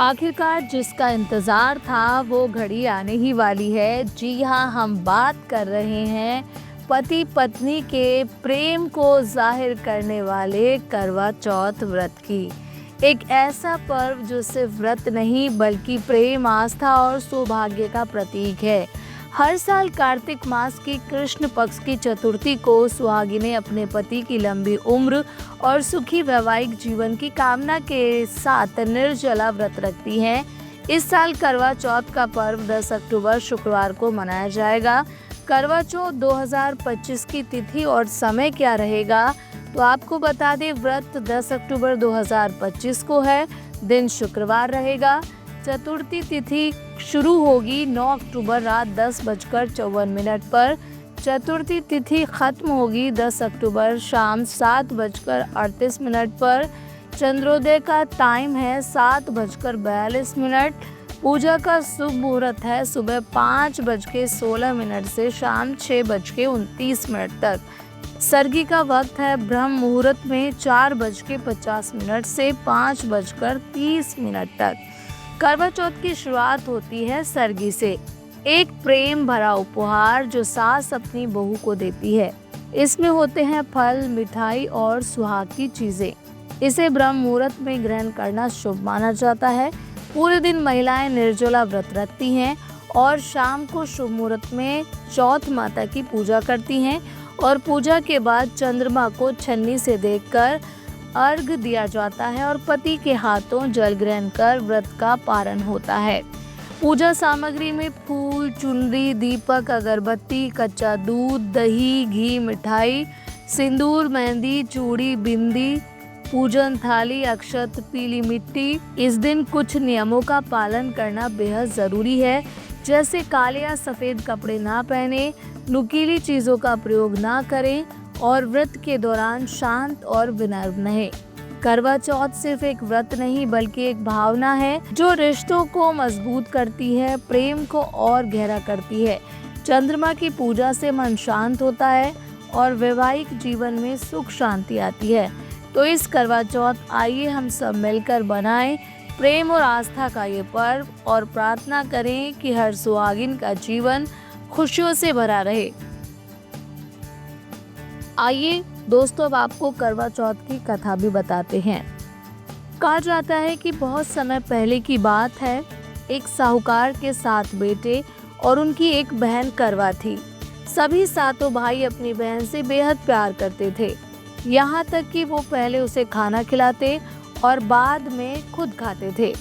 आखिरकार जिसका इंतज़ार था वो घड़ी आने ही वाली है। जी हाँ, हम बात कर रहे हैं पति पत्नी के प्रेम को ज़ाहिर करने वाले करवा चौथ व्रत की। एक ऐसा पर्व जो सिर्फ व्रत नहीं बल्कि प्रेम, आस्था और सौभाग्य का प्रतीक है। हर साल कार्तिक मास की कृष्ण पक्ष की चतुर्थी को सुहागिनें अपने पति की लंबी उम्र और सुखी वैवाहिक जीवन की कामना के साथ निर्जला व्रत रखती हैं। इस साल करवा चौथ का पर्व 10 अक्टूबर शुक्रवार को मनाया जाएगा। करवा चौथ 2025 की तिथि और समय क्या रहेगा, तो आपको बता दें, व्रत 10 अक्टूबर 2025 को है। दिन शुक्रवार रहेगा। चतुर्थी तिथि शुरू होगी 9 अक्टूबर रात 10:54 पर। चतुर्थी तिथि खत्म होगी 10 अक्टूबर शाम 7:38 पर। चंद्रोदय का टाइम है 7:42। पूजा का शुभ मुहूर्त है सुबह 5:16 से शाम 6:29 तक। सर्गी का वक्त है ब्रह्म मुहूर्त में 4:50 से 5:30 तक। करवा चौथ की शुरुआत होती है सर्गी से, एक प्रेम भरा उपहार जो सास अपनी बहू को देती है। इसमें होते हैं फल, मिठाई और सुहाग की चीजें। इसे ब्रह्म मुहूर्त में ग्रहण करना शुभ माना जाता है। पूरे दिन महिलाएं निर्जला व्रत रखती हैं और शाम को शुभ मुहूर्त में चौथ माता की पूजा करती हैं और पूजा के बाद चंद्रमा को छन्नी से देखकर अर्घ दिया जाता है और पति के हाथों जल ग्रहण कर व्रत का पारण होता है। पूजा सामग्री में फूल, चुनरी, दीपक, अगरबत्ती, कच्चा दूध, दही, घी, मिठाई, सिंदूर, मेहंदी, चूड़ी, बिंदी, पूजन थाली, अक्षत, पीली मिट्टी। इस दिन कुछ नियमों का पालन करना बेहद जरूरी है, जैसे काले या सफेद कपड़े ना पहने, नुकीली चीजों का प्रयोग ना करें और व्रत के दौरान शांत और विनम्र रहें। करवा चौथ सिर्फ एक व्रत नहीं बल्कि एक भावना है जो रिश्तों को मजबूत करती है, प्रेम को और गहरा करती है। चंद्रमा की पूजा से मन शांत होता है और वैवाहिक जीवन में सुख शांति आती है। तो इस करवा चौथ आइए हम सब मिलकर बनाएं प्रेम और आस्था का ये पर्व और प्रार्थना करें कि हर सुहागिन का जीवन खुशियों से भरा रहे। आइए दोस्तों, अब आपको करवा चौथ की कथा भी बताते हैं। कहा जाता है कि बहुत समय पहले की बात है, एक साहूकार के 7 बेटे और उनकी एक बहन करवा थी। सभी 7 भाई अपनी बहन से बेहद प्यार करते थे, यहाँ तक कि वो पहले उसे खाना खिलाते और बाद में खुद खाते थे।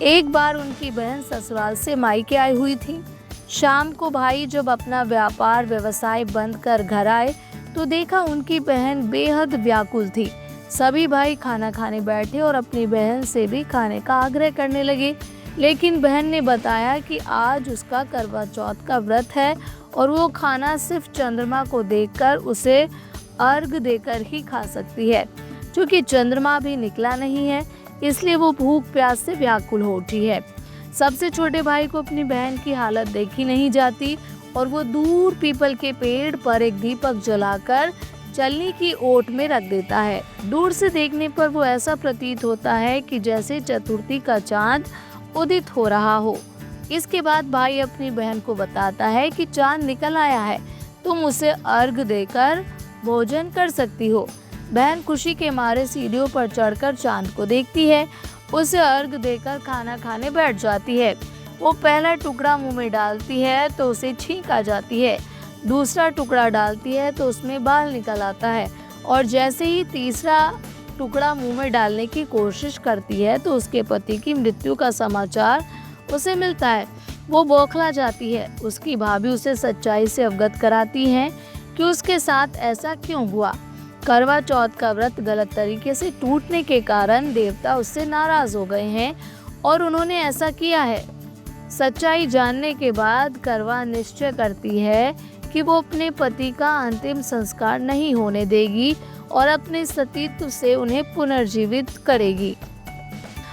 एक बार उनकी बहन ससुराल से मायके आई हुई थी। शाम को भाई जब अपना व्यापार व्यवसाय बंद कर घर आए तो देखा उनकी बहन बेहद व्याकुल थी। सभी भाई खाना खाने बैठे और अपनी बहन से भी खाने का आग्रह करने लगे, लेकिन बहन ने बताया कि आज उसका करवा चौथ का व्रत है और वो खाना सिर्फ चंद्रमा को देखकर उसे अर्घ देकर ही खा सकती है। क्योंकि चंद्रमा भी निकला नहीं है, इसलिए वो भूख प्यास से व्याकुल हो उठी है। सबसे छोटे भाई को अपनी बहन की हालत देखी नहीं जाती और वो दूर पीपल के पेड़ पर एक दीपक जलाकर चलनी की ओट में रख देता है। दूर से देखने पर वो ऐसा प्रतीत होता है कि जैसे चतुर्थी का चांद उदित हो रहा हो। इसके बाद भाई अपनी बहन को बताता है कि चांद निकल आया है, तुम उसे अर्घ देकर भोजन कर सकती हो। बहन खुशी के मारे सीढ़ियों पर चढ़कर चांद को देखती है, उसे अर्घ देकर खाना खाने बैठ जाती है। वो पहला टुकड़ा मुंह में डालती है तो उसे छींक आ जाती है, दूसरा टुकड़ा डालती है तो उसमें बाल निकल आता है और जैसे ही तीसरा टुकड़ा मुंह में डालने की कोशिश करती है तो उसके पति की मृत्यु का समाचार उसे मिलता है। वो बौखला जाती है। उसकी भाभी उसे सच्चाई से अवगत कराती हैं कि उसके साथ ऐसा क्यों हुआ। करवा चौथ का व्रत गलत तरीके से टूटने के कारण देवता उससे नाराज हो गए हैं और उन्होंने ऐसा किया है। सच्चाई जानने के बाद करवा निश्चय करती है कि वो अपने पति का अंतिम संस्कार नहीं होने देगी और अपने सतीत्व से उन्हें पुनर्जीवित करेगी।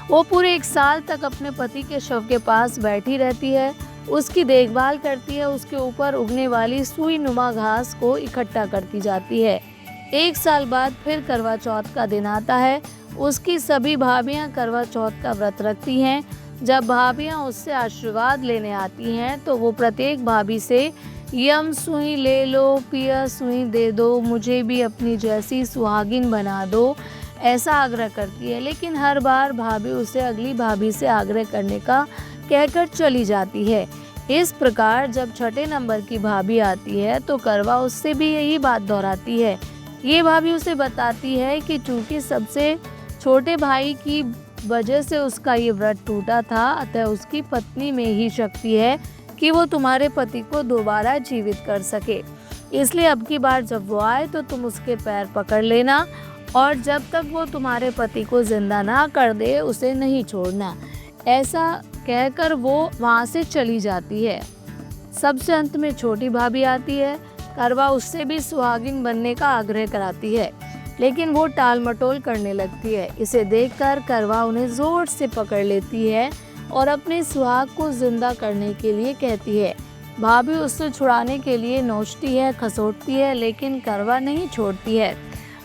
वो पूरे 1 साल तक अपने पति के शव के पास बैठी रहती है, उसकी देखभाल करती है, उसके ऊपर उगने वाली सुई नुमा घास को इकट्ठा करती जाती है। 1 साल बाद फिर करवा चौथ का दिन आता है उसकी सभी भाभियां करवा चौथ का व्रत रखती हैं। जब भाभियां उससे आशीर्वाद लेने आती हैं तो वो प्रत्येक भाभी से यम सुई ले लो, पिया सुई दे दो, मुझे भी अपनी जैसी सुहागिन बना दो, ऐसा आग्रह करती है। लेकिन हर बार भाभी उसे अगली भाभी से आग्रह करने का कहकर चली जाती है। इस प्रकार जब छठे नंबर की भाभी आती है तो करवा उससे भी यही बात दोहराती है। ये भाभी उसे बताती है कि चूंकि सबसे छोटे भाई की वजह से उसका ये व्रत टूटा था, अतः उसकी पत्नी में ही शक्ति है कि वो तुम्हारे पति को दोबारा जीवित कर सके। इसलिए अब की बार जब वो आए तो तुम उसके पैर पकड़ लेना और जब तक वो तुम्हारे पति को जिंदा ना कर दे उसे नहीं छोड़ना। ऐसा कहकर वो वहाँ से चली जाती है। सबसे अंत में छोटी भाभी आती है। करवा उससे भी सुहागिन बनने का आग्रह कराती है, लेकिन वो टाल मटोल करने लगती है। इसे देखकर करवा उन्हें जोर से पकड़ लेती है और अपने सुहाग को जिंदा करने के लिए कहती है। भाभी उससे छुड़ाने के लिए नोचती है, खसोटती है, लेकिन करवा नहीं छोड़ती है।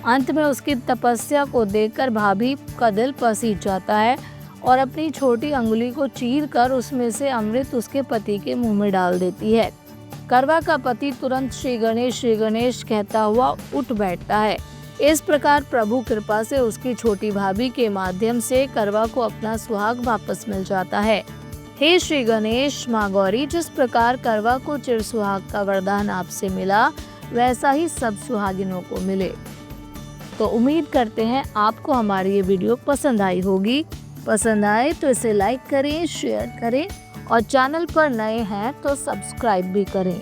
अंत में उसकी तपस्या को देखकर भाभी का दिल पसीज जाता है और अपनी छोटी अंगुली को चीर कर उसमें से अमृत उसके पति के मुंह में डाल देती है। करवा का पति तुरंत श्री गणेश कहता हुआ उठ बैठता है। इस प्रकार प्रभु कृपा से उसकी छोटी भाभी के माध्यम से करवा को अपना सुहाग वापस मिल जाता है। हे श्री गणेश माँ गौरी, जिस प्रकार करवा को चिर सुहाग का वरदान आपसे मिला, वैसा ही सब सुहागिनों को मिले। तो उम्मीद करते हैं आपको हमारी ये वीडियो पसंद आई होगी। पसंद आए तो इसे लाइक करें, शेयर करें और चैनल पर नए हैं तो सब्सक्राइब भी करें।